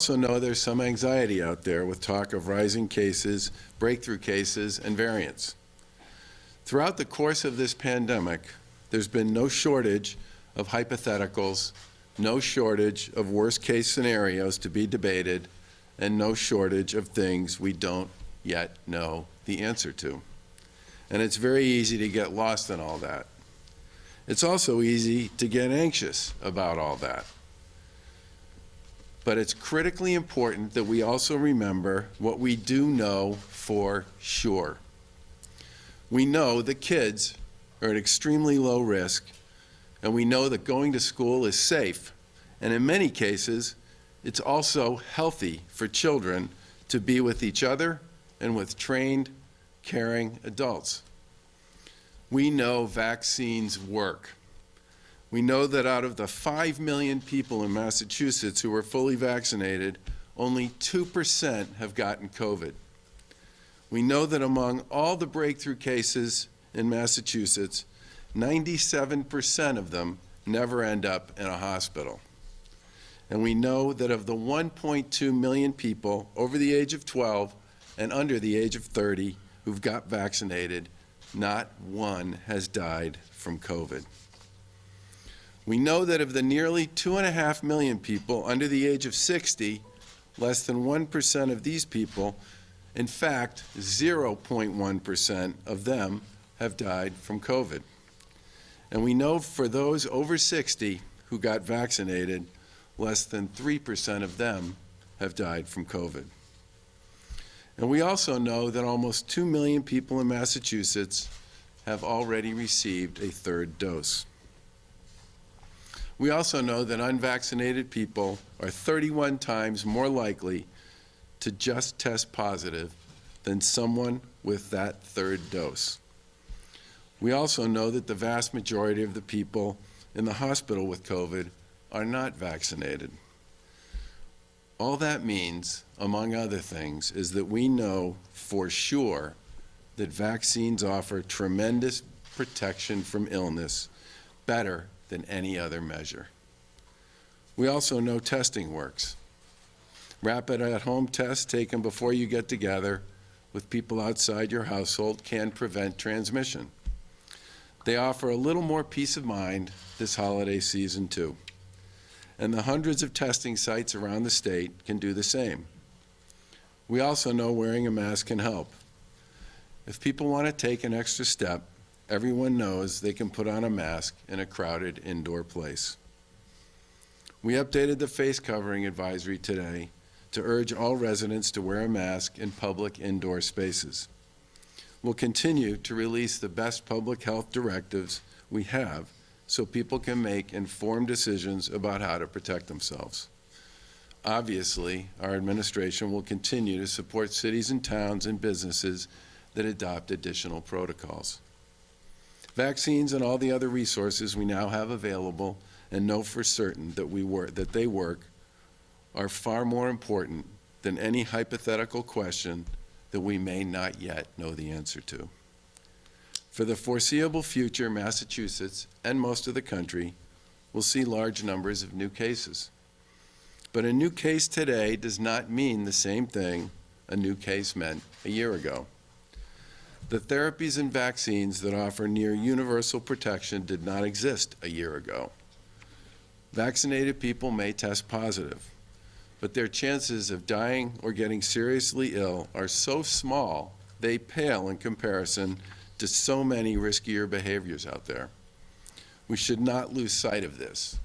Also know there's some anxiety out there with talk of rising cases, breakthrough cases, and variants. Throughout the course of this pandemic, there's been no shortage of hypotheticals, no shortage of worst-case scenarios to be debated, and no shortage of things we don't yet know the answer to. And it's very easy to get lost in all that. It's also easy to get anxious about all that. But it's critically important that we also remember what we do know for sure. We know that kids are at extremely low risk, and we know that going to school is safe, and in many cases, it's also healthy for children to be with each other and with trained, caring adults. We know vaccines work. We know that out of the 5 million people in Massachusetts who are fully vaccinated, only 2% have gotten COVID. We know that among all the breakthrough cases in Massachusetts, 97% of them never end up in a hospital. And we know that of the 1.2 million people over the age of 12 and under the age of 30 who've got vaccinated, not one has died from COVID. We know that of the nearly 2.5 million people under the age of 60, less than 1% of these people, in fact, 0.1% of them have died from COVID. And we know for those over 60 who got vaccinated, less than 3% of them have died from COVID. And we also know that almost 2 million people in Massachusetts have already received a third dose. We also know that unvaccinated people are 31 times more likely to just test positive than someone with that third dose. We also know that the vast majority of the people in the hospital with COVID are not vaccinated. All that means, among other things, is that we know for sure that vaccines offer tremendous protection from illness, better than any other measure. We also know testing works. Rapid at-home tests taken before you get together with people outside your household can prevent transmission. They offer a little more peace of mind this holiday season too. And the hundreds of testing sites around the state can do the same. We also know wearing a mask can help. If people want to take an extra step, everyone knows they can put on a mask in a crowded indoor place. We updated the face covering advisory today to urge all residents to wear a mask in public indoor spaces. We'll continue to release the best public health directives we have so people can make informed decisions about how to protect themselves. Obviously, our administration will continue to support cities and towns and businesses that adopt additional protocols. Vaccines and all the other resources we now have available and know for certain that they work are far more important than any hypothetical question that we may not yet know the answer to. For the foreseeable future, Massachusetts and most of the country will see large numbers of new cases. But a new case today does not mean the same thing a new case meant a year ago. The therapies and vaccines that offer near universal protection did not exist a year ago. Vaccinated people may test positive, but their chances of dying or getting seriously ill are so small they pale in comparison to so many riskier behaviors out there. We should not lose sight of this.